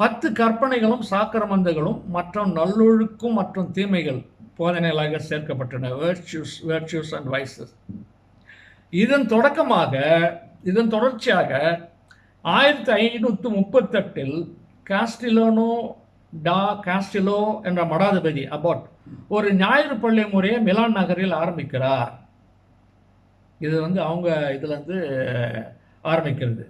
10 கற்பனைகளும் சாக்கிரமந்தங்களும் மற்றும் நல்லொழுக்கும் மற்றும் தீமைகள் போதனைகளாக சேர்க்கப்பட்டன, வேர்ச்சுஸ் அண்ட் வைசஸ். இதன் தொடர்ச்சியாக 1538 காஸ்டிலோ என்ற மடாதிபதி அபாட் ஒரு ஞாயிறு பள்ளி முறையை மிலான் நகரில் ஆரம்பிக்கிறார். இது வந்து அவங்க இதில் வந்து ஆரம்பிக்கிறது.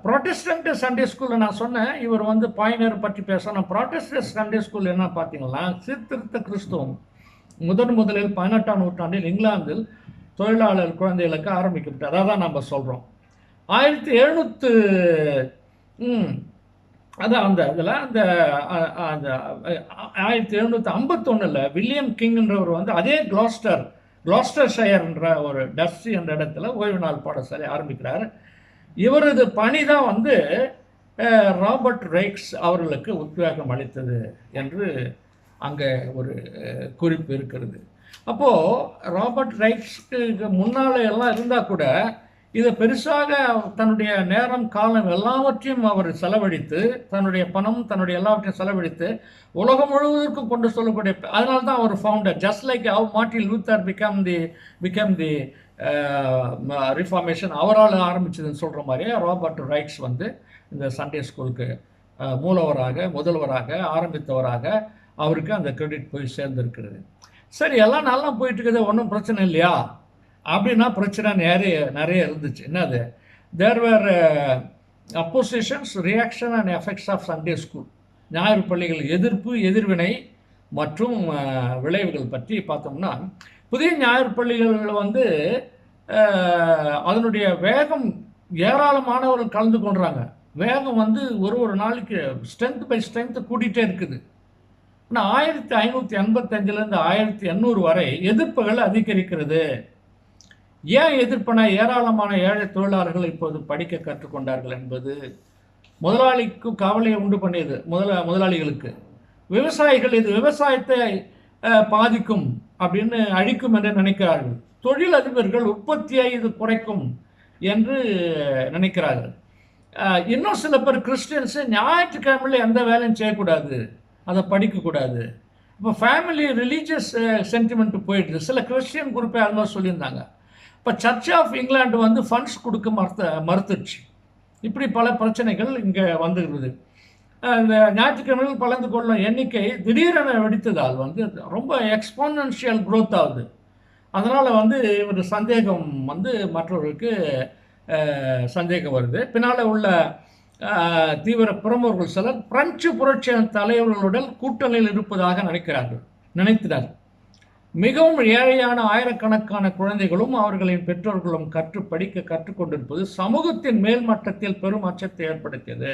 ப்ராட்டஸ்டன்ட் சண்டே ஸ்கூலில் நான் சொன்னேன், இவர் வந்து பாயினர் பற்றி பேசணும். ப்ராட்டஸ்டன்ட் சண்டே ஸ்கூல் என்ன பார்த்தீங்கன்னா சீர்திருத்த கிறிஸ்துவம் முதலில் 18ஆம் நூற்றாண்டில் இங்கிலாந்தில் தொழிலாளர் குழந்தைகளுக்கு ஆரம்பிக்கப்பட்டது. அதை தான் நம்ம சொல்கிறோம். 1751 வில்லியம் கிங்ன்றவர் வந்து அதே கிளாஸ்டர்ஷயர்ன்ற ஒரு டர்சி என்ற இடத்துல ஓய்வு நாள் பாடசாலை ஆரம்பிக்கிறார். இவரது பணி தான் வந்து ராபர்ட் ரைக்ஸ் அவர்களுக்கு உத்வேகம் அளித்தது என்று அங்கே ஒரு குறிப்பு இருக்கிறது. அப்போது ராபர்ட் ரைக்ஸ்க்கு முன்னால் எல்லாம் இருந்தால் கூட இதை பெருசாக தன்னுடைய நேரம் காலம் எல்லாவற்றையும் அவர் செலவழித்து, தன்னுடைய பணம் தன்னுடைய எல்லாவற்றையும் செலவழித்து உலகம் முழுவதற்கும் கொண்டு சொல்லக்கூடிய, அதனால தான் அவர் founder. Just like Martin Luther became the reformation அவரால் ஆரம்பிச்சதுன்னு சொல்கிற மாதிரியே ராபர்ட் ரைக்ஸ் வந்து இந்த சண்டே ஸ்கூலுக்கு முதல்வராக ஆரம்பித்தவராக அவருக்கு அந்த கிரெடிட் போய் சேர்ந்துருக்கிறது. சரி, எல்லாம் நல்லா போயிட்டு இருக்குது, ஒன்றும் பிரச்சனை இல்லையா அப்படின்னா பிரச்சனை நிறைய நிறைய இருந்துச்சு. என்னது, there were oppositions, reaction and effects of Sunday school. ஞாயிறு பள்ளிகள் எதிர்ப்பு, எதிர்வினை மற்றும் விளைவுகள் பற்றி பார்த்தோம்னா, புதிய ஞாயிறு பள்ளிகள் வந்து அதனுடைய வேகம், ஏராளமானவர்கள் கலந்து கொள்கிறாங்க. வேகம் வந்து ஒரு நாளைக்கு ஸ்ட்ரென்த் பை ஸ்ட்ரென்த் கூட்டிகிட்டே இருக்குது. ஆனால் 1585லேருந்து 1800 வரை எதிர்ப்புகள் அதிகரிக்கிறது. ஏன் எதிர்ப்புனா, ஏராளமான ஏழை தொழிலாளர்கள் இப்போது படிக்க கற்றுக்கொண்டார்கள் என்பது முதலாளிக்கு கவலையை உண்டு பண்ணியது. முதலாளிகளுக்கு விவசாயிகள் இது விவசாயத்தை பாதிக்கும் அப்படின்னு, அழிக்கும் என்று நினைக்கிறார்கள். தொழில் அதிபர்கள் உற்பத்தியை இது குறைக்கும் என்று நினைக்கிறார்கள். இன்னும் சில பேர் கிறிஸ்டியன்ஸு ஞாயிற்றுக்கிழமையில் எந்த வேலையும் செய்யக்கூடாது, அதை படிக்கக்கூடாது. இப்போ ஃபேமிலி ரிலீஜியஸ் சென்டிமெண்ட் போயிடுது. சில கிறிஸ்டியன் குரூப்பே அது மாதிரி சொல்லியிருந்தாங்க. இப்போ சர்ச் ஆஃப் இங்கிலாந்து வந்து ஃபண்ட்ஸ் கொடுக்க மறுத்துடுச்சு. இப்படி பல பிரச்சனைகள் இங்கே வந்துருக்குது. இந்த ஞாயிற்றுக்கிழமைகள் கலந்து கொள்ளும் எண்ணிக்கை திடீரென வெடித்ததால் வந்து ரொம்ப எக்ஸ்போனன்ஷியல் க்ரோத் ஆகுது. அதனால் வந்து ஒரு சந்தேகம் வந்து மற்றவர்களுக்கு சந்தேகம் வருது. பின்னால் உள்ள தீவிர பிரமுகர்கள் சிலர் பிரெஞ்சு புரட்சி தலைவர்களுடன் கூட்டணியில் இருப்பதாக நினைக்கிறார். மிகவும் ஏழையான ஆயிரக்கணக்கான குழந்தைகளும் அவர்களின் பெற்றோர்களும் கற்றுக்கொண்டிருப்பது சமூகத்தின் மேல்மட்டத்தில் பெரும் அச்சத்தை ஏற்படுத்தியது.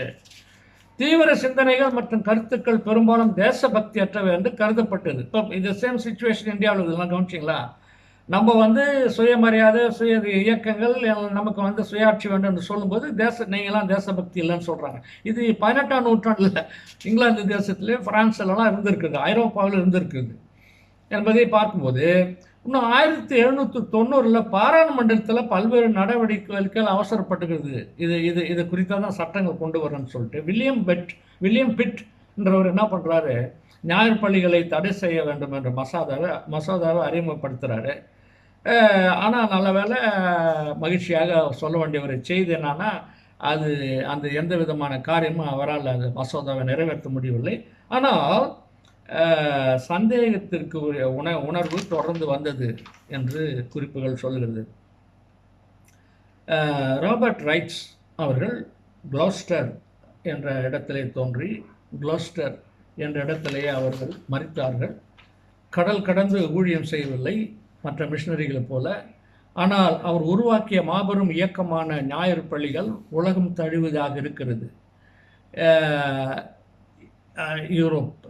தீவிர சிந்தனைகள் மற்றும் கருத்துக்கள் பெரும்பாலும் தேசபக்தியற்றவை என்று கருதப்பட்டது. இப்போ இந்த சேம் சிச்சுவேஷன் இந்தியாவில் இதெல்லாம் கவனிச்சிங்களா? நம்ம வந்து சுயமரியாதை, சுய இயக்கங்கள், நமக்கு வந்து சுயாட்சி வேண்டும் என்று சொல்லும்போது நீங்களாம் தேசபக்தி இல்லைன்னு சொல்கிறாங்க. இது 18ஆம் நூற்றாண்டில் இங்கிலாந்து தேசத்துலேயும் பிரான்ஸ்லாம் இருந்திருக்குது, ஐரோப்பாவில் இருந்திருக்குது என்பதை பார்க்கும்போது, இன்னும் 1790 பாராளுமன்றத்தில் பல்வேறு நடவடிக்கைகள் அவசரப்பட்டுக்கிறது. இது குறித்தாக தான் சட்டங்கள் கொண்டு வரணும்னு சொல்லிட்டு வில்லியம் பிட் என்றவர் என்ன பண்ணுறாரு, ஞாயிறு பள்ளிகளை தடை செய்ய வேண்டும் என்ற மசோதாவை அறிமுகப்படுத்துகிறாரு. ஆனால் நல்ல வேலை, மகிழ்ச்சியாக சொல்ல வேண்டிய ஒரு செய்தி என்னன்னா, அந்த எந்த விதமான காரியமும் அவரால் அந்த மசோதாவை நிறைவேற்ற முடியவில்லை. ஆனால் சந்தேகத்திற்கு உணர்வு தொடர்ந்து வந்தது என்று குறிப்புகள் சொல்கிறது. ராபர்ட் ரைட்ஸ் அவர்கள் குளோஸ்டர் என்ற இடத்திலே தோன்றி, குளோஸ்டர் என்ற இடத்திலேயே அவர்கள் மரித்தார்கள். கடல் கடந்து ஊழியம் செய்யவில்லை மற்ற மிஷினரிகளைப் போல. ஆனால் அவர் உருவாக்கிய மாபெரும் இயக்கமான ஞாயிறு பள்ளிகள் உலகம் தழுவதாக இருக்கிறது. யூரோப்,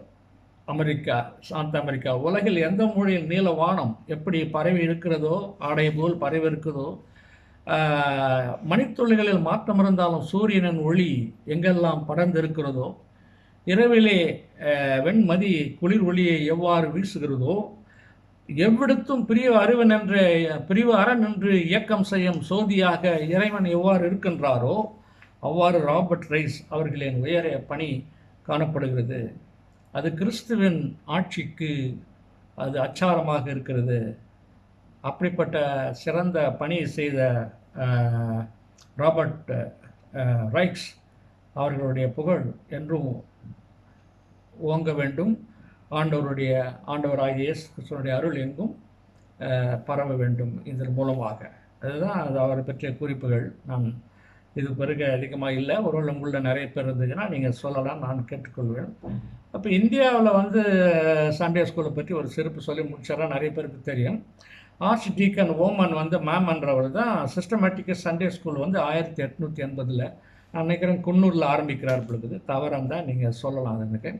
அமெரிக்கா, சாந்த அமெரிக்கா, உலகில் எந்த மூலையில் நீல வானம் எப்படி பரவி இருக்கிறதோ, ஆடை போல் பரவி இருக்கிறதோ, மணித்துளிகளில் மாற்றம் இருந்தாலும் சூரியனின் ஒளி எங்கெல்லாம் படர்ந்து இருக்கிறதோ, இரவிலே வெண்மதி குளிர் ஒளியை எவ்வாறு வீசுகிறதோ, எவ்விடத்தும் பிரிவு அரண் என்று இயக்கம் செய்யும் சோதியாக இறைவன் எவ்வாறு இருக்கின்றாரோ அவ்வாறு ராபர்ட் ரைஸ் அவர்களின் உயரிய பணி காணப்படுகிறது. அது கிறிஸ்துவின் ஆட்சிக்கு அது அச்சாரமாக இருக்கிறது. அப்படிப்பட்ட சிறந்த பணியை செய்த ராபர்ட் ரைட்ஸ் அவர்களுடைய புகழ் என்றும் ஓங்க வேண்டும். ஆண்டவராகிய இயேசு கிறிஸ்துவினுடைய அருள் எங்கும் பரவ வேண்டும் இதன் மூலமாக. அதுதான் அது அவரை பற்றிய குறிப்புகள். நான் இது பிறகு அதிகமாக இல்லை, ஒருவேளை உங்களில் நிறைய பேர் இருந்ததுன்னா நீங்கள் சொல்லலாம், நான் கேட்டுக்கொள்வேன். அப்போ இந்தியாவில் வந்து சண்டே ஸ்கூலை பற்றி ஒரு சிறப்பு சொல்லி முடிச்சாரா, நிறைய பேருக்கு தெரியும். ஆர்ச் டீக்கன் ஓமன் வந்து மேம்ன்றவர் தான் சிஸ்டமேட்டிக்காக சண்டே ஸ்கூல் வந்து 1880 நான் நினைக்கிறேன் குன்னூரில் ஆரம்பிக்கிறார் பொழுது. தவறாக தான் நீங்கள் சொல்லலாம். அது எனக்கு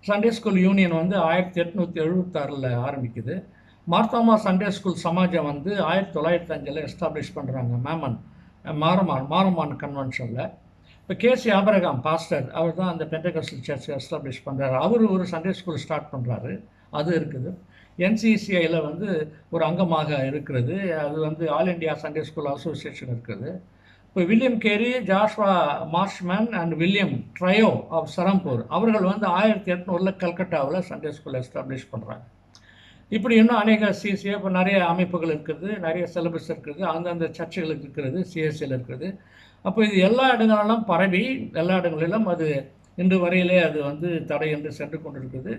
சண்டே ஸ்கூல் யூனியன் வந்து 1876 ஆரம்பிக்குது. மார்த்தாமா சண்டே ஸ்கூல் சமாஜம் வந்து 1905 எஸ்டாப்ளிஷ் பண்ணுறாங்க. மாரமான் கன்வென்ஷனில். இப்போ கேசி ஆபரகாம் பாஸ்டர் அவர் தான் அந்த பெண்டகாஸ்டல் சர்ச் எஸ்டாப்ளிஷ் பண்ணுறாரு. அவர் ஒரு சண்டே ஸ்கூல் ஸ்டார்ட் பண்ணுறாரு, அது இருக்குது. NCCIயில் வந்து ஒரு அங்கமாக இருக்கிறது. அது வந்து all India Sunday school association இருக்குது. இப்போ William Carey, Joshua Marshman and William trio of Serampore அவர்கள் வந்து 1800 கல்கட்டாவில் சண்டே ஸ்கூல் எஸ்டாப்ளிஷ் பண்ணுறாங்க. இப்படி இன்னும் அநேக சிசிஏ இப்போ நிறைய அமைப்புகள் இருக்குது, நிறைய சிலபஸ் இருக்குது, அந்தந்த சர்ச்சுகளுக்கு இருக்கிறது, சிஎஸ்சியில் இருக்குது. அப்போ இது எல்லா இடங்களிலும் பரவி, எல்லா இடங்களிலும் அது இன்று வரையிலே அது வந்து தடை என்று சென்று கொண்டிருக்குது.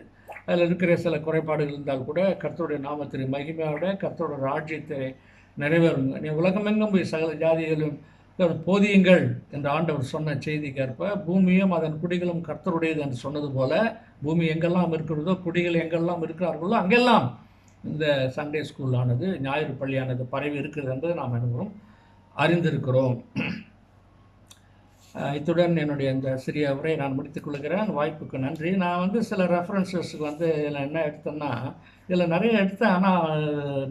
அதில் இருக்கிற சில குறைபாடுகள் இருந்தால் கூட கர்த்தருடைய நாமத்தின் மகிமையோட கர்த்தருடைய ராஜ்யத்தை நிறைவேறுங்க. நீ உலகமெங்கும் போய் சகல ஜாதிகளும் போதியுங்கள் என்று ஆண்டவர் சொன்ன செய்திக்கேற்ப பூமியும் அதன் குடிகளும் கர்த்தருடையது என்று சொன்னது போல, பூமி எங்கெல்லாம் இருக்கிறதோ, குடிகள் எங்கெல்லாம் இருக்கிறார்களோ அங்கெல்லாம் இந்த சண்டே ஸ்கூலானது, ஞாயிறு பள்ளியானது பரவி இருக்கிறது என்பதை நாம் அனைவரும் அறிந்திருக்கிறோம். இத்துடன் என்னுடைய இந்த சிறிய உரையை நான் முடித்துக் கொள்கிறேன். வாய்ப்புக்கு நன்றி. நான் சில ரெஃபரன்சஸ்க்கு இதில் என்ன எடுத்தேன்னா, இதில் நிறைய எடுத்தேன், ஆனால்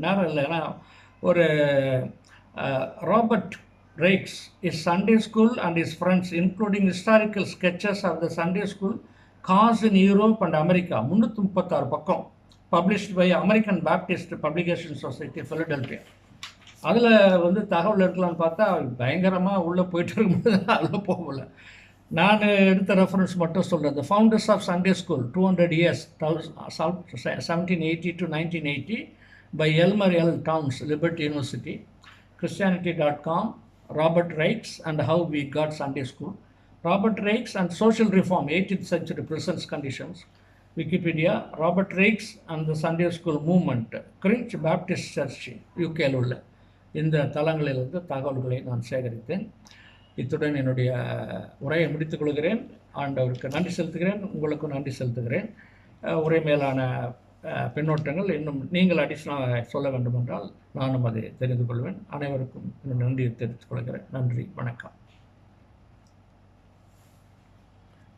நேரம் இல்லை. ஏன்னா ஒரு Robert Raikes his Sunday school and his friends including historical sketches of the Sunday school cause in Europe and America, 336 பக்கம், published by American Baptist publication society, Philadelphia. அதில் தகவல் எடுக்கலான்னு பார்த்தா பயங்கரமாக உள்ளே போயிட்டு இருக்கும்போது அதில் போகல. நான் எடுத்த ரெஃபரன்ஸ் மட்டும் சொல்கிறேன். The founders of Sunday school 200 years 1780 to 1980 by Elmer L. Towns, Liberty University, Christianity.com, Robert Raikes and How We Got Sunday School, Robert Raikes and Social Reform, 18th Century Present Conditions, Wikipedia, Robert Raikes and the Sunday School Movement, Cringe Baptist Church, UK உள்ள இந்த தளங்களிலிருந்து தகவல்களை நான் சேகரித்தேன். இத்துடன் என்னுடைய உரையை முடித்துக் கொள்கிறேன். ஆண்டவருக்கு நன்றி செலுத்துகிறேன், உங்களுக்கும் நன்றி செலுத்துகிறேன். உரை மேலான பின்னோட்டங்கள் இன்னும் நீங்கள் அடிஷனலாக சொல்ல வேண்டுமென்றால் நானும் அதை தெரிந்து கொள்வேன். அனைவருக்கும் நன்றியை தெரிவித்துக் கொள்கிறேன். நன்றி, வணக்கம்.